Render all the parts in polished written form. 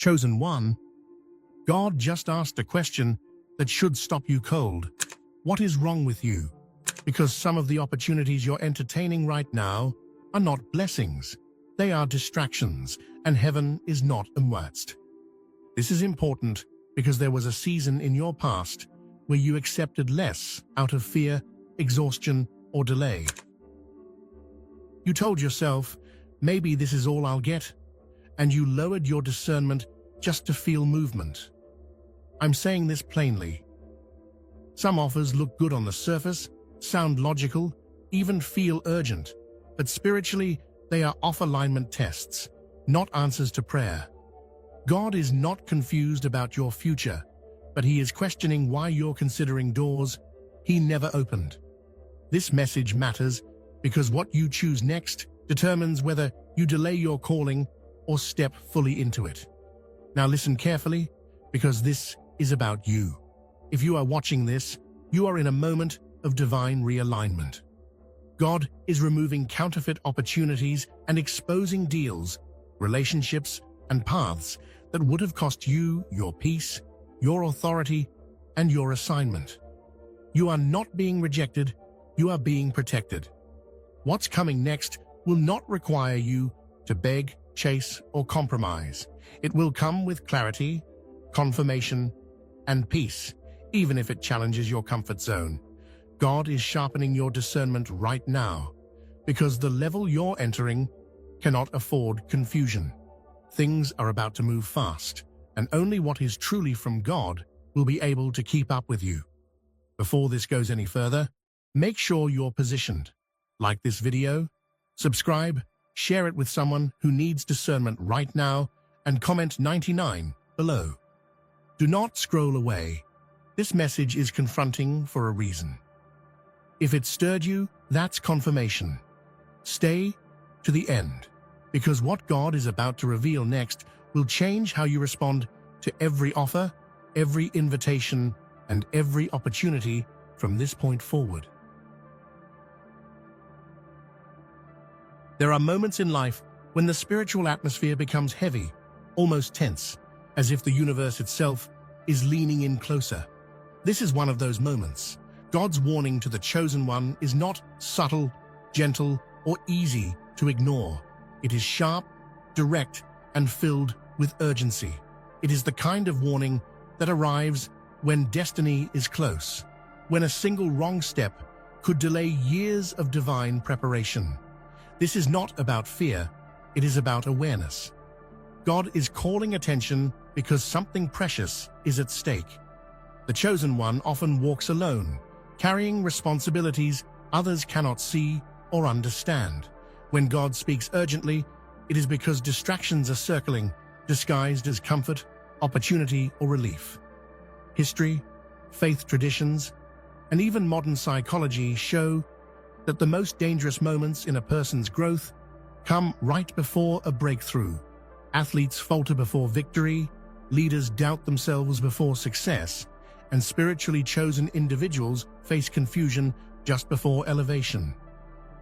Chosen one, God just asked a question that should stop you cold. What is wrong with you? Because some of the opportunities you're entertaining right now are not blessings. They are distractions, and heaven is not immersed. This is important because there was a season in your past where you accepted less out of fear, exhaustion, or delay. You told yourself, maybe this is all I'll get, and you lowered your discernment just to feel movement. I'm saying this plainly. Some offers look good on the surface, sound logical, even feel urgent, but spiritually, they are off-alignment tests, not answers to prayer. God is not confused about your future, but He is questioning why you're considering doors He never opened. This message matters because what you choose next determines whether you delay your calling or step fully into it. Now listen carefully, because this is about you. If you are watching this, you are in a moment of divine realignment. God is removing counterfeit opportunities and exposing deals, relationships, and paths that would have cost you your peace, your authority, and your assignment. You are not being rejected, you are being protected. What's coming next will not require you to beg, chase, or compromise. It will come with clarity, confirmation, and peace, even if it challenges your comfort zone. God is sharpening your discernment right now, because the level you're entering cannot afford confusion. Things are about to move fast, and only what is truly from God will be able to keep up with you. Before this goes any further, make sure you're positioned. Like this video, subscribe, share it with someone who needs discernment right now, and comment 99 below. Do not scroll away. This message is confronting for a reason. If it stirred you, that's confirmation. Stay to the end, because what God is about to reveal next will change how you respond to every offer, every invitation, and every opportunity from this point forward. There are moments in life when the spiritual atmosphere becomes heavy, almost tense, as if the universe itself is leaning in closer. This is one of those moments. God's warning to the chosen one is not subtle, gentle, or easy to ignore. It is sharp, direct, and filled with urgency. It is the kind of warning that arrives when destiny is close, when a single wrong step could delay years of divine preparation. This is not about fear, it is about awareness. God is calling attention because something precious is at stake. The chosen one often walks alone, carrying responsibilities others cannot see or understand. When God speaks urgently, it is because distractions are circling, disguised as comfort, opportunity, or relief. History, faith traditions, and even modern psychology show that the most dangerous moments in a person's growth come right before a breakthrough. Athletes falter before victory, leaders doubt themselves before success, and spiritually chosen individuals face confusion just before elevation.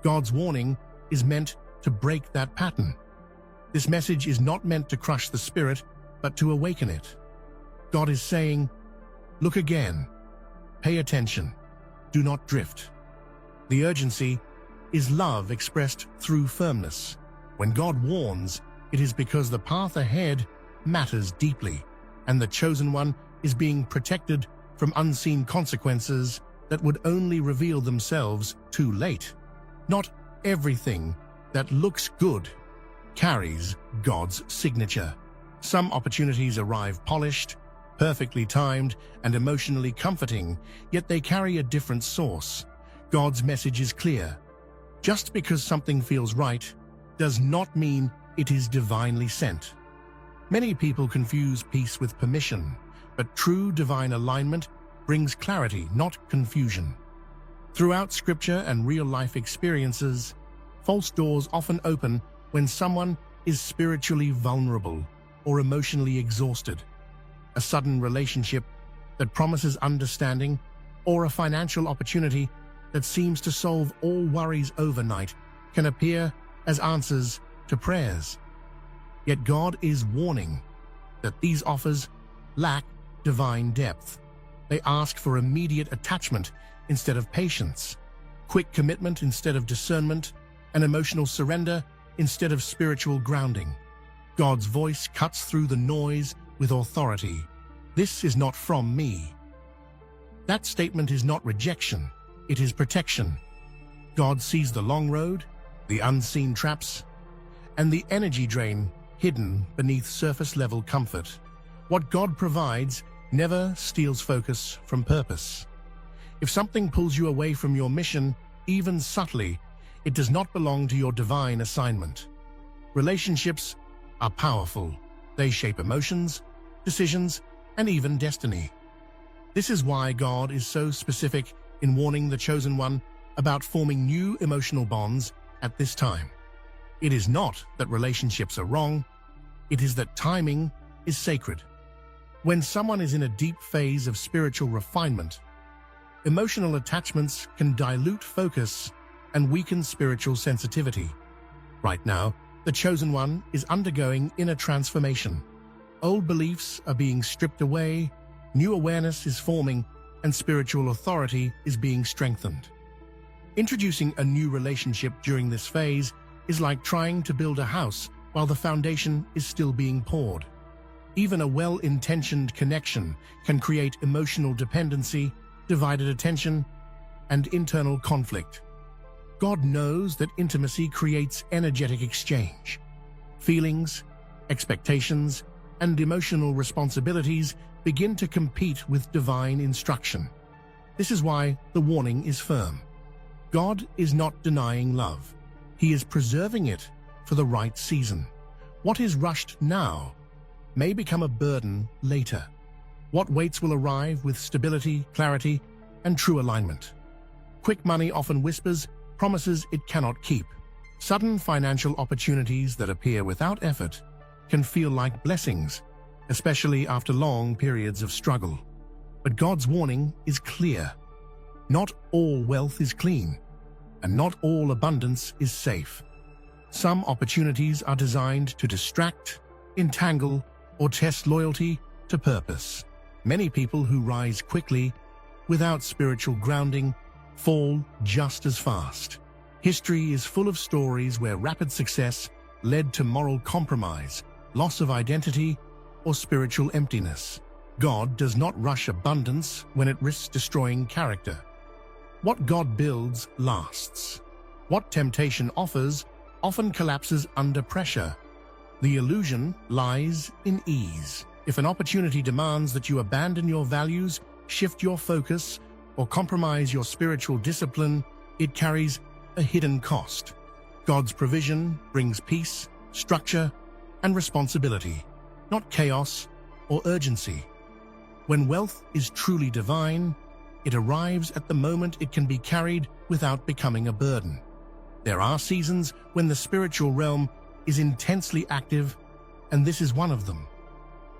God's warning is meant to break that pattern. This message is not meant to crush the spirit, but to awaken it. God is saying, look again, pay attention, do not drift. The urgency is love expressed through firmness. When God warns, it is because the path ahead matters deeply, and the chosen one is being protected from unseen consequences that would only reveal themselves too late. Not everything that looks good carries God's signature. Some opportunities arrive polished, perfectly timed, and emotionally comforting, yet they carry a different source. God's message is clear. Just because something feels right does not mean it is divinely sent. Many people confuse peace with permission, but true divine alignment brings clarity, not confusion. Throughout Scripture and real-life experiences, false doors often open when someone is spiritually vulnerable or emotionally exhausted. A sudden relationship that promises understanding, or a financial opportunity that seems to solve all worries overnight, can appear as answers to prayers. Yet God is warning. that these offers lack divine depth. They ask for immediate attachment instead of patience, quick commitment instead of discernment, and emotional surrender instead of spiritual grounding. God's voice cuts through the noise with authority. This is not from me. That statement is not rejection, it is protection. God sees the long road, the unseen traps, and the energy drain hidden beneath surface-level comfort. What God provides never steals focus from purpose. If something pulls you away from your mission, even subtly, it does not belong to your divine assignment. Relationships are powerful. They shape emotions, decisions, and even destiny. This is why God is so specific in warning the chosen one about forming new emotional bonds at this time. It is not that relationships are wrong, it is that timing is sacred. When someone is in a deep phase of spiritual refinement, emotional attachments can dilute focus and weaken spiritual sensitivity. Right now, the chosen one is undergoing inner transformation. Old beliefs are being stripped away, new awareness is forming, and spiritual authority is being strengthened. Introducing a new relationship during this phase is like trying to build a house while the foundation is still being poured. Even a well-intentioned connection can create emotional dependency, divided attention, and internal conflict. God knows that intimacy creates energetic exchange. Feelings, expectations, and emotional responsibilities begin to compete with divine instruction. This is why the warning is firm. God is not denying love. He is preserving it for the right season. What is rushed now may become a burden later. What waits will arrive with stability, clarity, and true alignment. Quick money often whispers promises it cannot keep. Sudden financial opportunities that appear without effort can feel like blessings, especially after long periods of struggle. But God's warning is clear. Not all wealth is clean, and not all abundance is safe. Some opportunities are designed to distract, entangle, or test loyalty to purpose. Many people who rise quickly without spiritual grounding fall just as fast. History is full of stories where rapid success led to moral compromise, loss of identity, or spiritual emptiness. God does not rush abundance when it risks destroying character. What God builds lasts. What temptation offers often collapses under pressure. The illusion lies in ease. If an opportunity demands that you abandon your values, shift your focus, or compromise your spiritual discipline, it carries a hidden cost. God's provision brings peace, structure, and responsibility, not chaos or urgency. When wealth is truly divine, it arrives at the moment it can be carried without becoming a burden. There are seasons when the spiritual realm is intensely active, and this is one of them.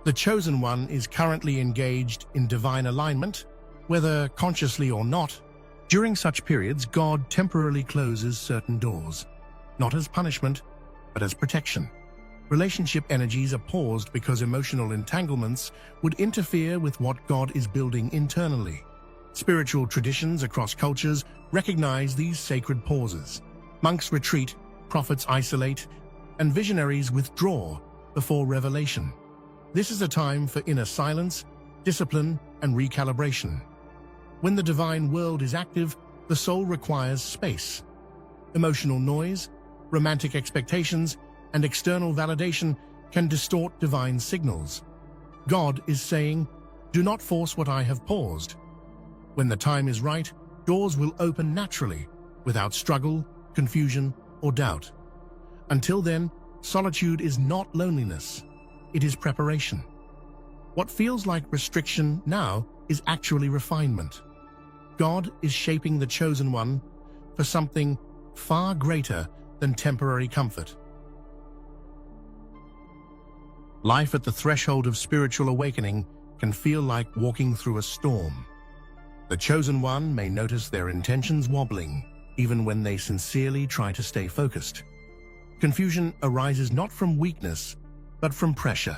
The chosen one is currently engaged in divine alignment, whether consciously or not. During such periods, God temporarily closes certain doors, not as punishment, but as protection. Relationship energies are paused because emotional entanglements would interfere with what God is building internally. Spiritual traditions across cultures recognize these sacred pauses. Monks retreat, prophets isolate, and visionaries withdraw before revelation. This is a time for inner silence, discipline, and recalibration. When the divine world is active, the soul requires space. Emotional noise, romantic expectations, and external validation can distort divine signals. God is saying, "Do not force what I have paused." When the time is right, doors will open naturally, without struggle, confusion, or doubt. Until then, solitude is not loneliness, it is preparation. What feels like restriction now is actually refinement. God is shaping the chosen one for something far greater than temporary comfort. Life at the threshold of spiritual awakening can feel like walking through a storm. The chosen one may notice their intentions wobbling, even when they sincerely try to stay focused. Confusion arises not from weakness, but from pressure.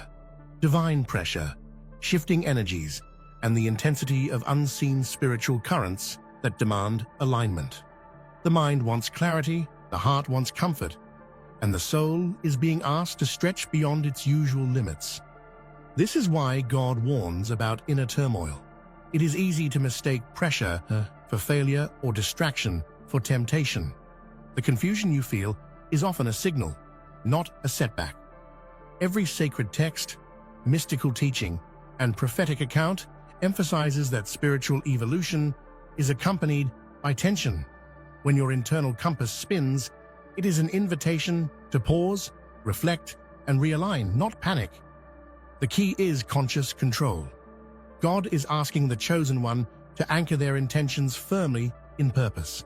divine pressure, shifting energies, and the intensity of unseen spiritual currents that demand alignment. The mind wants clarity, the heart wants comfort, and the soul is being asked to stretch beyond its usual limits. This is why God warns about inner turmoil. It is easy to mistake pressure for failure or distraction for temptation. The confusion you feel is often a signal, not a setback. Every sacred text, mystical teaching, and prophetic account emphasizes that spiritual evolution is accompanied by tension. When your internal compass spins, it is an invitation to pause, reflect, and realign, not panic. The key is conscious control. God is asking the chosen one to anchor their intentions firmly in purpose.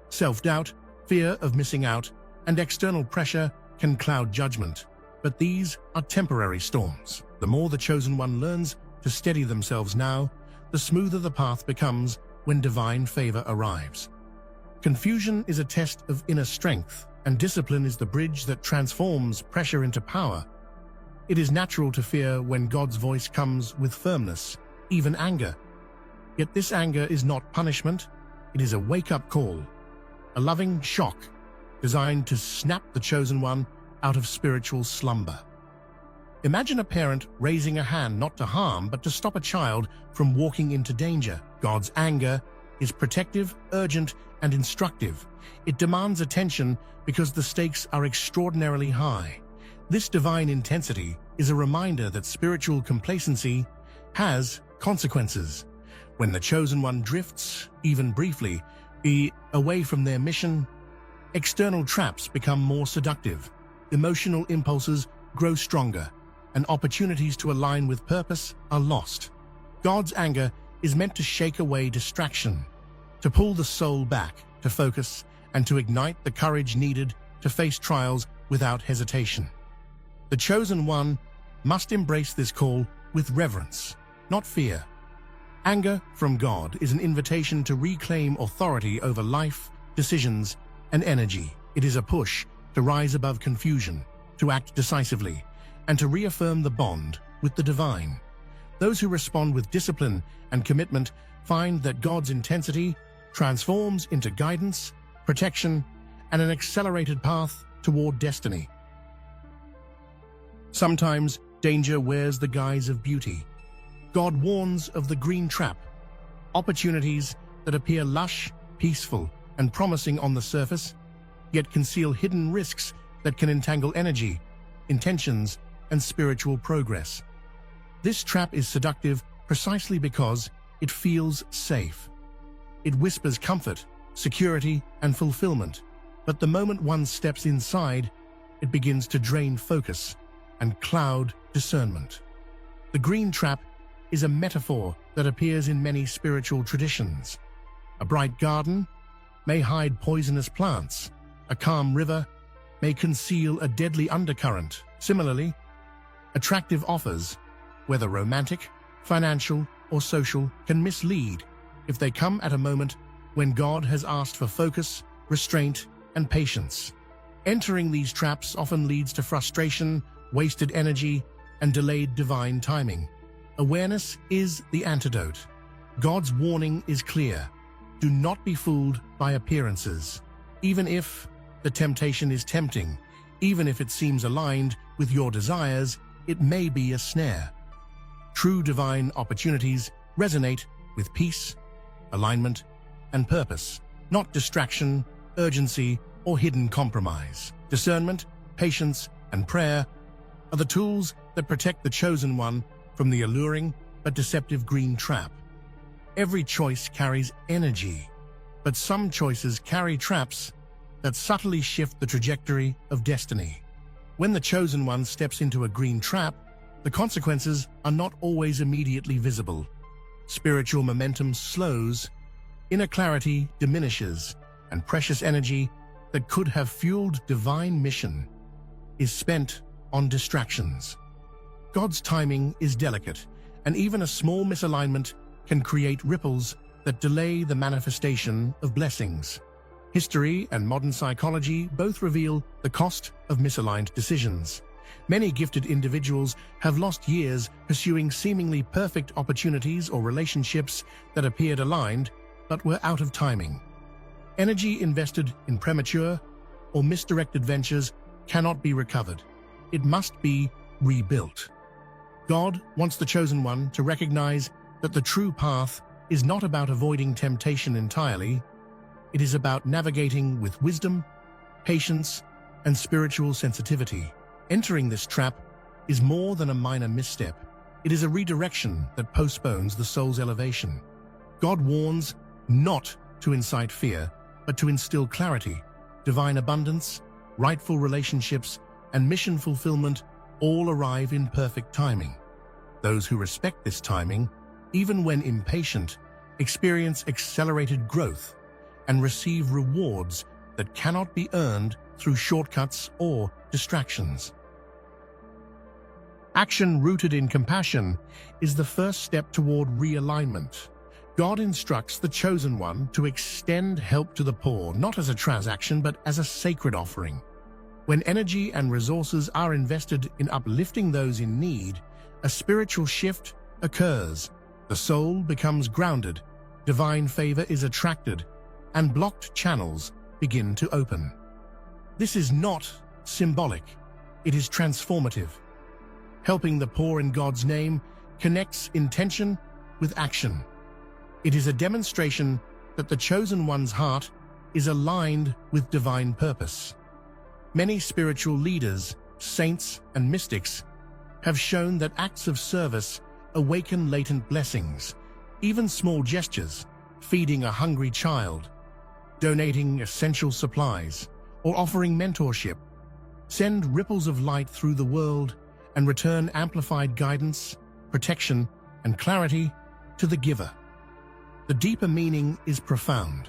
Self-doubt, fear of missing out, and external pressure can cloud judgment, but these are temporary storms. The more the chosen one learns to steady themselves now, the smoother the path becomes when divine favor arrives. Confusion is a test of inner strength, and discipline is the bridge that transforms pressure into power. It is natural to fear when God's voice comes with firmness, even anger. Yet this anger is not punishment, it is a wake-up call, a loving shock designed to snap the chosen one out of spiritual slumber. Imagine a parent raising a hand not to harm but to stop a child from walking into danger. God's anger is protective, urgent, and instructive. It demands attention because the stakes are extraordinarily high. This divine intensity is a reminder that spiritual complacency has consequences. When the chosen one drifts, even briefly, away from their mission, external traps become more seductive, emotional impulses grow stronger, and opportunities to align with purpose are lost. God's anger is meant to shake away distraction, to pull the soul back, to focus, and to ignite the courage needed to face trials without hesitation. The chosen one must embrace this call with reverence, not fear. Anger from God is an invitation to reclaim authority over life, decisions, and energy. It is a push to rise above confusion, to act decisively, and to reaffirm the bond with the divine. Those who respond with discipline and commitment find that God's intensity transforms into guidance, protection, and an accelerated path toward destiny. Sometimes danger wears the guise of beauty. God warns of the green trap, opportunities that appear lush, peaceful, and promising on the surface, yet conceal hidden risks that can entangle energy, intentions, and spiritual progress. This trap is seductive precisely because it feels safe. It whispers comfort, security, and fulfillment, but the moment one steps inside, it begins to drain focus and cloud discernment. The green trap is a metaphor that appears in many spiritual traditions. A bright garden may hide poisonous plants. A calm river may conceal a deadly undercurrent. Similarly, attractive offers, whether romantic, financial, or social, can mislead if they come at a moment when God has asked for focus, restraint, and patience. Entering these traps often leads to frustration, wasted energy, and delayed divine timing. Awareness is the antidote. God's warning is clear. Do not be fooled by appearances. Even if the temptation is tempting, even if it seems aligned with your desires, it may be a snare. True divine opportunities resonate with peace, alignment, and purpose, not distraction, urgency, or hidden compromise. Discernment, patience, and prayer are the tools that protect the chosen one from the alluring but deceptive green trap. Every choice carries energy, but some choices carry traps that subtly shift the trajectory of destiny. When the chosen one steps into a green trap, the consequences are not always immediately visible. Spiritual momentum slows, inner clarity diminishes, and precious energy that could have fueled divine mission is spent on distractions. God's timing is delicate, and even a small misalignment can create ripples that delay the manifestation of blessings. History and modern psychology both reveal the cost of misaligned decisions. Many gifted individuals have lost years pursuing seemingly perfect opportunities or relationships that appeared aligned but were out of timing. Energy invested in premature or misdirected ventures cannot be recovered. It must be rebuilt. God wants the chosen one to recognize that the true path is not about avoiding temptation entirely. It is about navigating with wisdom, patience, and spiritual sensitivity. Entering this trap is more than a minor misstep. It is a redirection that postpones the soul's elevation. God warns not to incite fear, but to instill clarity. Divine abundance, rightful relationships, and mission fulfillment all arrive in perfect timing. Those who respect this timing, even when impatient, experience accelerated growth and receive rewards that cannot be earned through shortcuts or distractions. Action rooted in compassion is the first step toward realignment. God instructs the chosen one to extend help to the poor, not as a transaction, but as a sacred offering. When energy and resources are invested in uplifting those in need, a spiritual shift occurs. The soul becomes grounded, divine favor is attracted, and blocked channels begin to open. This is not symbolic, it is transformative. Helping the poor in God's name connects intention with action. It is a demonstration that the chosen one's heart is aligned with divine purpose. Many spiritual leaders, saints, and mystics have shown that acts of service awaken latent blessings. Even small gestures, feeding a hungry child, donating essential supplies, or offering mentorship, send ripples of light through the world and return amplified guidance, protection, and clarity to the giver. The deeper meaning is profound.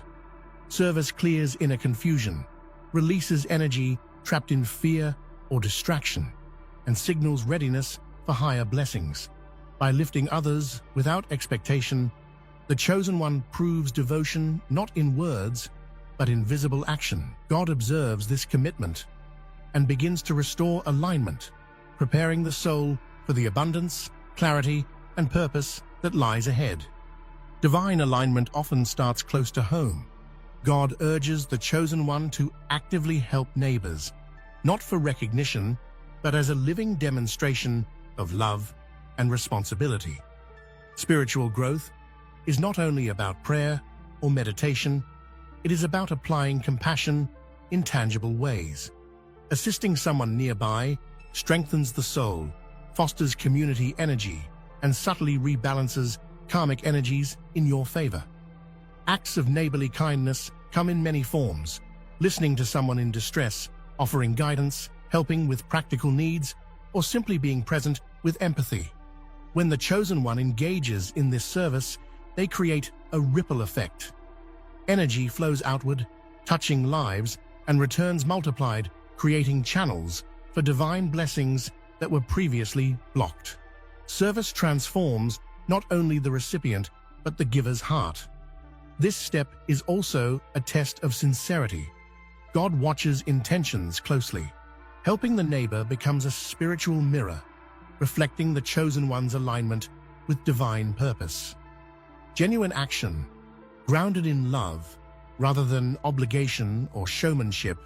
Service clears inner confusion, releases energy trapped in fear or distraction, and signals readiness for higher blessings. By lifting others without expectation, the chosen one proves devotion not in words, but in visible action. God observes this commitment and begins to restore alignment, preparing the soul for the abundance, clarity, and purpose that lies ahead. Divine alignment often starts close to home. God urges the chosen one to actively help neighbors, not for recognition, but as a living demonstration of love and responsibility. Spiritual growth is not only about prayer or meditation, it is about applying compassion in tangible ways. Assisting someone nearby strengthens the soul, fosters community energy, and subtly rebalances karmic energies in your favor. Acts of neighborly kindness come in many forms: listening to someone in distress, offering guidance, helping with practical needs, or simply being present with empathy. When the chosen one engages in this service, they create a ripple effect. Energy flows outward, touching lives, and returns multiplied, creating channels for divine blessings that were previously blocked. Service transforms not only the recipient, but the giver's heart. This step is also a test of sincerity. God watches intentions closely. Helping the neighbor becomes a spiritual mirror, reflecting the chosen one's alignment with divine purpose. Genuine action, grounded in love rather than obligation or showmanship,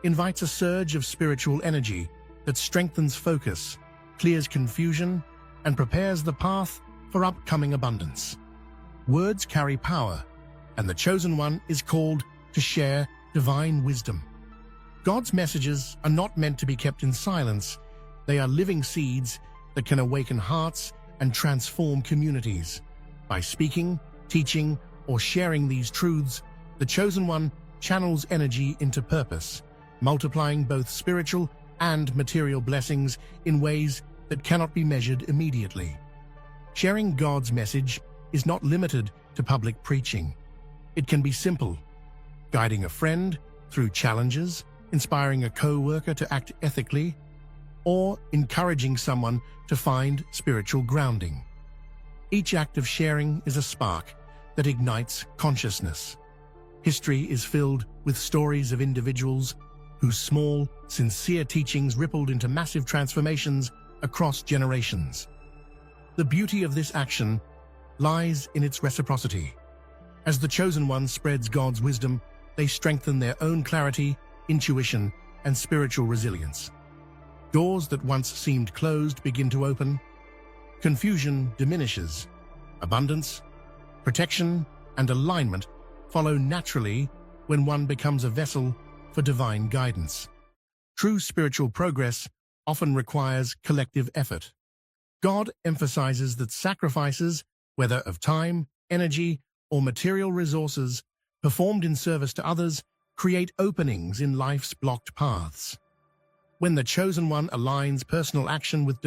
invites a surge of spiritual energy that strengthens focus, clears confusion, and prepares the path for upcoming abundance. Words carry power, and the chosen one is called to share divine wisdom. God's messages are not meant to be kept in silence. They are living seeds that can awaken hearts and transform communities. By speaking, teaching, or sharing these truths, the chosen one channels energy into purpose, multiplying both spiritual and material blessings in ways that cannot be measured immediately. Sharing God's message is not limited to public preaching. It can be simple: guiding a friend through challenges, inspiring a co-worker to act ethically, or encouraging someone to find spiritual grounding. Each act of sharing is a spark that ignites consciousness. History is filled with stories of individuals whose small, sincere teachings rippled into massive transformations across generations. The beauty of this action lies in its reciprocity. As the chosen one spreads God's wisdom, they strengthen their own clarity, intuition, and spiritual resilience. Doors that once seemed closed begin to open. Confusion diminishes. Abundance, protection, and alignment follow naturally when one becomes a vessel for divine guidance. True spiritual progress often requires collective effort. God emphasizes that sacrifices, whether of time, energy, or material resources, performed in service to others, create openings in life's blocked paths. When the chosen one aligns personal action with